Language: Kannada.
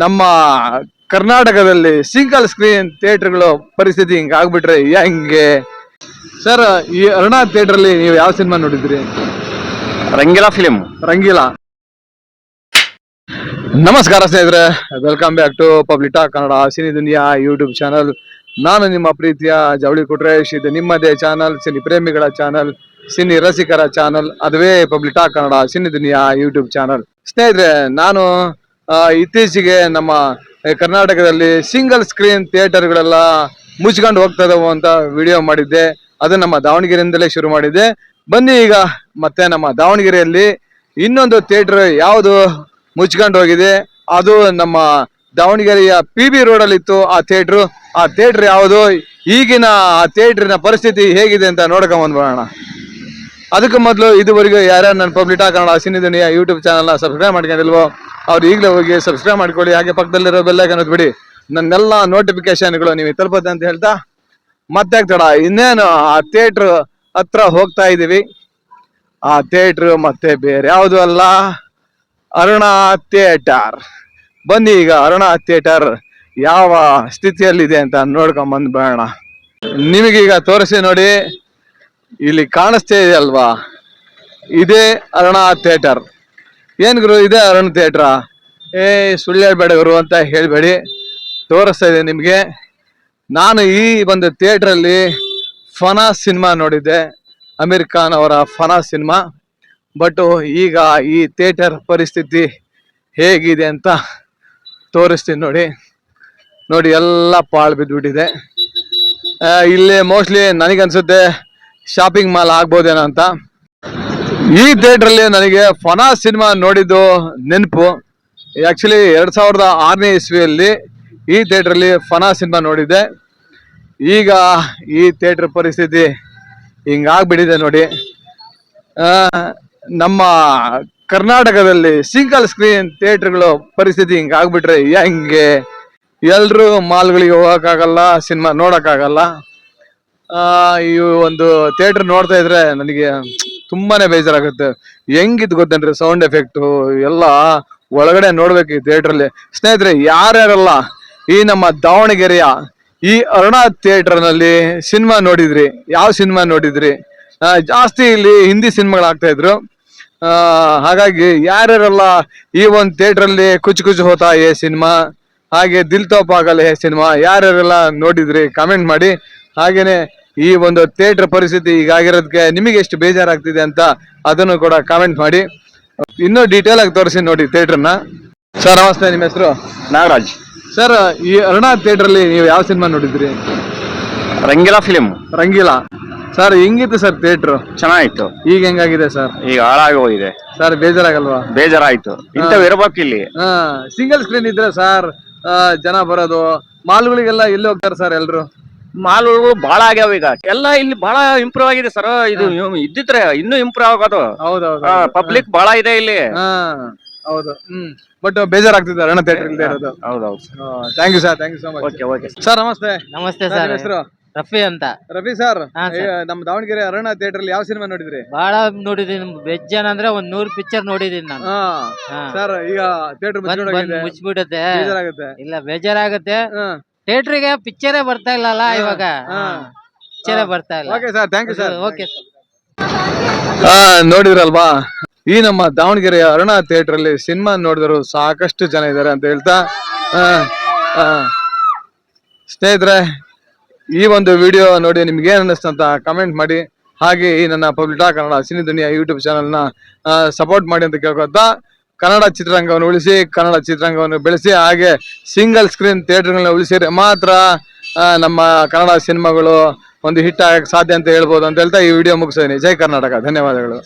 ನಮ್ಮ ಕರ್ನಾಟಕದಲ್ಲಿ ಸಿಂಗಲ್ ಸ್ಕ್ರೀನ್ ಥಿಯೇಟರ್ಗಳು ಪರಿಸ್ಥಿತಿ ಹಿಂಗ ಆಗ್ಬಿಟ್ರೆ ಹೆಂಗೆ ಸರ್? ಈ ಅರುಣ ಥಿಯೇಟರ್ ಅಲ್ಲಿ ನೀವು ಯಾವ ಸಿನಿಮಾ ನೋಡಿದ್ರಿ? ರಂಗೀಲಾ ಫಿಲಿಂ. ರಂಗೀಲಾ. ನಮಸ್ಕಾರ ಸ್ನೇಹಿತರೆ, welcome back to public talk Kannada cine Duniya YouTube channel. ನಾನು ನಿಮ್ಮ ಪ್ರೀತಿಯ ಜವಳಿ ಕೊಟ್ರೇಶ್. ಇದು ನಿಮ್ಮದೇ ಚಾನಲ್, ಸಿನಿ ಪ್ರೇಮಿಗಳ ಚಾನಲ್, ಸಿನಿ ರಸಿಕರ ಚಾನಲ್, ಅದುವೇ public talk Kannada cine Duniya YouTube channel. ಸ್ನೇಹಿತರೆ, ನಾನು ಇತ್ತೀಚೆಗೆ ನಮ್ಮ ಕರ್ನಾಟಕದಲ್ಲಿ ಸಿಂಗಲ್ ಸ್ಕ್ರೀನ್ ಥಿಯೇಟರ್ಗಳೆಲ್ಲ ಮುಚ್ಕೊಂಡು ಹೋಗ್ತಾ ಇದಾವೆ ಅಂತ ವಿಡಿಯೋ ಮಾಡಿದ್ದೆ. ಅದು ನಮ್ಮ ದಾವಣಗೆರೆಯಿಂದಲೇ ಶುರು ಮಾಡಿದ್ದೆ. ಬನ್ನಿ ಈಗ ಮತ್ತೆ ನಮ್ಮ ದಾವಣಗೆರೆಯಲ್ಲಿ ಇನ್ನೊಂದು ಥಿಯೇಟರ್ ಯಾವುದು ಮುಚ್ಕೊಂಡು ಹೋಗಿದೆ, ಅದು ನಮ್ಮ ದಾವಣಗೆರೆಯ PB ರೋಡಲ್ಲಿ ಇತ್ತು ಆ ಥಿಯೇಟರ್ ಯಾವುದು, ಈಗಿನ ಆ ಥಿಯೇಟರ್ನ ಪರಿಸ್ಥಿತಿ ಹೇಗಿದೆ ಅಂತ ನೋಡ್ಕೊಂಡ್ ಬಂದ್ಬೋಣ. ಅದಕ್ಕೆ ಮೊದಲು ಇದುವರೆಗೂ ಯಾರ್ಯಾರು ನನ್ನ public talk Kannada cine Duniya YouTube ಚಾನಲ್ನ ಸಬ್ಸ್ಕ್ರೈಬ್ ಮಾಡ್ಕೊಂಡಿಲ್ವೋ ಅವ್ರು ಈಗಲೇ ಹೋಗಿ ಸಬ್ಸ್ಕ್ರೈಬ್ ಮಾಡ್ಕೊಳ್ಳಿ. ಹಾಗೆ ಪಕ್ಕದಲ್ಲಿರೋ ಬೆಲ್ ಐಕಾನ್ ಒತ್ತಿ ಬಿಡಿ, ನನ್ನೆಲ್ಲ ನೋಟಿಫಿಕೇಶನ್ಗಳು ನಿಮಗೆ ತಲುಪುತ್ತೆ ಅಂತ ಹೇಳ್ತಾ ಮತ್ತೆ ತಡ ಇನ್ನೇನು ಆ ಥಿಯೇಟರ್ ಹತ್ರ ಹೋಗ್ತಾ ಇದೀವಿ. ಆ ಥಿಯೇಟರ್ ಮತ್ತೆ ಬೇರೆ ಯಾವುದು ಅಲ್ಲ, ಅರುಣ ಥಿಯೇಟರ್. ಬನ್ನಿ ಈಗ ಅರುಣ ಥಿಯೇಟರ್ ಯಾವ ಸ್ಥಿತಿಯಲ್ಲಿದೆ ಅಂತ ನೋಡ್ಕೊಂಡ್ ಬಂದ್ಬೇಡ. ನಿಮಗೀಗ ತೋರಿಸಿ ನೋಡಿ, ಇಲ್ಲಿ ಕಾಣಿಸ್ತಾ ಇದೆ ಅಲ್ವಾ, ಇದೇ ಅರುಣ ಥಿಯೇಟರ್. ಏನ್ ಗುರು ಇದೇ ಅರುಣ ಥಿಯೇಟ್ರಾ? ಸುಳ್ಳು ಹೇಳ್ಬೇಡ ಗುರು ಅಂತ ಹೇಳ್ಬೇಡಿ, ತೋರಿಸ್ತಾ ಇದೆ ನಿಮ್ಗೆ. ನಾನು ಈ ಒಂದು ಥಿಯೇಟ್ರಲ್ಲಿ ಫನಾಸ್ ಸಿನಿಮಾ ನೋಡಿದ್ದೆ, ಅಮೀರ್ ಖಾನ್ ಅವರ ಫನಾಸ್ ಸಿನಿಮಾ. ಬಟ್ ಈಗ ಈ ಥಿಯೇಟರ್ ಪರಿಸ್ಥಿತಿ ಹೇಗಿದೆ ಅಂತ ತೋರಿಸ್ತೀನಿ ನೋಡಿ. ಎಲ್ಲ ಪಾಳು ಬಿದ್ದುಬಿಟ್ಟಿದೆ. ಇಲ್ಲಿ ಮೋಸ್ಟ್ಲಿ ನನಗನ್ಸುತ್ತೆ ಶಾಪಿಂಗ್ ಮಾಲ್ ಆಗ್ಬೋದೇನೋ ಅಂತ. ಈ ಥಿಯೇಟ್ರಲ್ಲಿ ನನಗೆ ಫನಾಸ್ ಸಿನಿಮಾ ನೋಡಿದ್ದು ನೆನಪು. ಆಕ್ಚುಲಿ 2006ನೇ ಇಸ್ವಿಯಲ್ಲಿ ಈ ಥಿಯೇಟ್ರಲ್ಲಿ ಫನಾಸ್ ಸಿನಿಮಾ ನೋಡಿದ್ದೆ. ಈಗ ಈ ಥಿಯೇಟರ್ ಪರಿಸ್ಥಿತಿ ಹಿಂಗಾಗ್ಬಿಟ್ಟಿದೆ ನೋಡಿ. ನಮ್ಮ ಕರ್ನಾಟಕದಲ್ಲಿ ಸಿಂಗಲ್ ಸ್ಕ್ರೀನ್ ಥಿಯೇಟರ್ಗಳು ಪರಿಸ್ಥಿತಿ ಹಿಂಗಾಗ್ಬಿಟ್ರೆ ಹೆಂಗೆ? ಎಲ್ರು ಮಾಲ್ಗಳಿಗೆ ಹೋಗಕ್ಕಾಗಲ್ಲ, ಸಿನಿಮಾ ನೋಡಕ್ಕಾಗಲ್ಲ. ಈ ಒಂದು ಥಿಯೇಟರ್ ನೋಡ್ತಾ ಇದ್ರೆ ನನಗೆ ತುಂಬಾನೇ ಬೇಜಾರಾಗುತ್ತೆ. ಹೆಂಗಿದ್ ಗೊತ್ತೇನ್ರಿ, ಸೌಂಡ್ ಎಫೆಕ್ಟು ಎಲ್ಲ ಒಳಗಡೆ ನೋಡ್ಬೇಕು ಈ ಥಿಯೇಟ್ರಲ್ಲಿ. ಸ್ನೇಹಿತರೆ, ಯಾರ್ಯಾರಲ್ಲ ಈ ನಮ್ಮ ದಾವಣಗೆರೆಯ ಈ ಅರುಣ ಥಿಯೇಟರ್ ನಲ್ಲಿ ಸಿನಿಮಾ ನೋಡಿದ್ರಿ, ಯಾವ ಸಿನಿಮಾ ನೋಡಿದ್ರಿ? ಜಾಸ್ತಿ ಇಲ್ಲಿ ಹಿಂದಿ ಸಿನಿಮಾಗಳಾಗ್ತಾ ಇದ್ರು. ಹಾಗಾಗಿ ಯಾರ್ಯಾರಲ್ಲ ಈ ಒಂದು ಥಿಯೇಟ್ರಲ್ಲಿ ಕುಚ್ ಕುಚ್ ಹೋತಾ ಏ ಸಿನಿಮಾ, ಹಾಗೆ ದಿಲ್ ತೋ ಪಾಗಲ್ ಹೇ ಸಿನಿಮಾ ಯಾರ್ಯಾರೆಲ್ಲ ನೋಡಿದ್ರಿ ಕಾಮೆಂಟ್ ಮಾಡಿ. ಹಾಗೇನೆ ಈ ಒಂದು ಥಿಯೇಟರ್ ಪರಿಸ್ಥಿತಿ ಈಗಾಗಿರೋದಕ್ಕೆ ನಿಮಗೆ ಎಷ್ಟು ಬೇಜಾರಾಗ್ತಿದೆ ಅಂತ ಅದನ್ನು ಕೂಡ ಕಾಮೆಂಟ್ ಮಾಡಿ. ಇನ್ನೂ ಡೀಟೇಲ್ ಆಗಿ ತೋರಿಸಿ ನೋಡಿ ಥಿಯೇಟರ್ನ. ಸರ್ ನಮಸ್ತೆ, ನಿಮ್ಮ ಹೆಸರು? ನಾಗರಾಜ್. ಸರ್, ಈ ಅರುಣ ಥಿಯೇಟರ್ ಅಲ್ಲಿ ನೀವು ಯಾವ ಸಿನಿಮಾ ನೋಡಿದ್ರಿ? ರಂಗೀಲಾ ಫಿಲಿಂ. ರಂಗೀಲಾ. ಸರ್ ಹೆಂಗಿತ್ತು ಸರ್ ಥಿಯೇಟರ್? ಚೆನ್ನಾಗಿತ್ತು. ಈಗ ಹೆಂಗಾಗಿದೆ ಸರ್? ಈಗ ಹಾಳಾಗಿ ಹೋಗಿದೆ ಸರ್. ಬೇಜಾರಾಗಲ್ವಾ? ಬೇಜಾರಾಯ್ತು. ಇಂಥವ್ ಇರ್ಬೇಕು ಇಲ್ಲಿ. ಸಿಂಗಲ್ ಸ್ಕ್ರೀನ್ ಇದ್ರೆ ಸರ್ ಜನ ಬರೋದು. ಮಾಲ್ಗಳಿಗೆಲ್ಲ ಎಲ್ಲಿ ಹೋಗ್ತಾರೆ ಸರ್ ಎಲ್ರು? ಮಾಲ್ಗಳು ಬಹಳ ಆಗ್ಯಾವ ಈಗ ಎಲ್ಲ. ಇಲ್ಲಿ ಬಹಳ ಇಂಪ್ರೂವ್ ಆಗಿದೆ ಸರ್. ಇದು ಇದ್ದಿದ್ರೆ ಇನ್ನೂ ಇಂಪ್ರೂವ್ ಆಗೋದು. ಹೌದೌದು, ಪಬ್ಲಿಕ್ ಬಹಳ ಇದೆ ಇಲ್ಲಿ. ಹೌದು. ಬಟ್ ಬೇಜಾರಾಗ್ತಿದೆ ಅರುಣ ಥಿಯೇಟರ್ ಇಲ್ಲದೆ ಇರೋದು. ಹೌದೌದು. Thank you sir, thank you so much. Okay sir ನಮಸ್ತೆ. ನಮಸ್ತೆ ಸರ್. ಹೆಸರು? ರಫಿ ಅಂತ. ರಫಿ ಸರ್, ನಮ್ಮ ದಾವಣಗೆರೆ ಅರುಣ ಥಿಯೇಟರ್ ಅಲ್ಲಿ ಯಾವ ಸಿನಿಮಾ ನೋಡಿದ್ರಿ? ಬಹಳ ನೋಡಿದೀನಿ. ವೆಜ್ ಅಂದ್ರೆ 100 ಪಿಕ್ಚರ್ ನೋಡಿದೀನಿ ನಾನು. ಸರ್ ಈಗ ಥಿಯೇಟರ್ ಮುಚ್ಚಿಬಿಡುತ್ತೆ. ಬೇಜಾರಾಗುತ್ತೆ? ಇಲ್ಲ, ಬೇಜಾರಾಗುತ್ತೆ. ಥಿಯೇಟರ್ಗೆ ಪಿಕ್ಚರೇ ಬರ್ತಾ ಇಲ್ಲಲ್ಲ ಇವಾಗ. ಪಿಕ್ಚರೇ ಬರ್ತಾ ಇಲ್ಲ. Okay sir, thank you sir. Okay sir. ನೋಡಿದ್ರಲ್ವಾ, ಈ ನಮ್ಮ ದಾವಣಗೆರೆಯ ಅರುಣ ಥಿಯೇಟರ್ ಅಲ್ಲಿ ಸಿನಿಮಾ ನೋಡಿದ್ರು ಸಾಕಷ್ಟು ಜನ ಇದ್ದಾರೆ ಅಂತ ಹೇಳ್ತಾ, ಸ್ನೇಹಿತರೆ ಈ ಒಂದು ವಿಡಿಯೋ ನೋಡಿ ನಿಮ್ಗೆ ಏನ್ ಅನ್ನಿಸ್ತು ಅಂತ ಕಮೆಂಟ್ ಮಾಡಿ. ಹಾಗೆ ಈ ನನ್ನ public talk Kannada cine Duniya YouTube ಚಾನಲ್ನ ಸಪೋರ್ಟ್ ಮಾಡಿ ಅಂತ ಕೇಳ್ಕೊತಾ, ಕನ್ನಡ ಚಿತ್ರರಂಗವನ್ನು ಉಳಿಸಿ, ಕನ್ನಡ ಚಿತ್ರರಂಗವನ್ನು ಬೆಳೆಸಿ, ಹಾಗೆ ಸಿಂಗಲ್ ಸ್ಕ್ರೀನ್ ಥಿಯೇಟರ್ಗಳನ್ನ ಉಳಿಸಿದ್ರೆ ಮಾತ್ರ ನಮ್ಮ ಕನ್ನಡ ಸಿನಿಮಾಗಳು ಒಂದು ಹಿಟ್ ಆಗಕ್ಕೆ ಸಾಧ್ಯ ಅಂತ ಹೇಳ್ಬೋದು ಅಂತ ಹೇಳ್ತಾ ಈ ವಿಡಿಯೋ ಮುಗಿಸಿದ್ದೀನಿ. ಜೈ ಕರ್ನಾಟಕ. ಧನ್ಯವಾದಗಳು.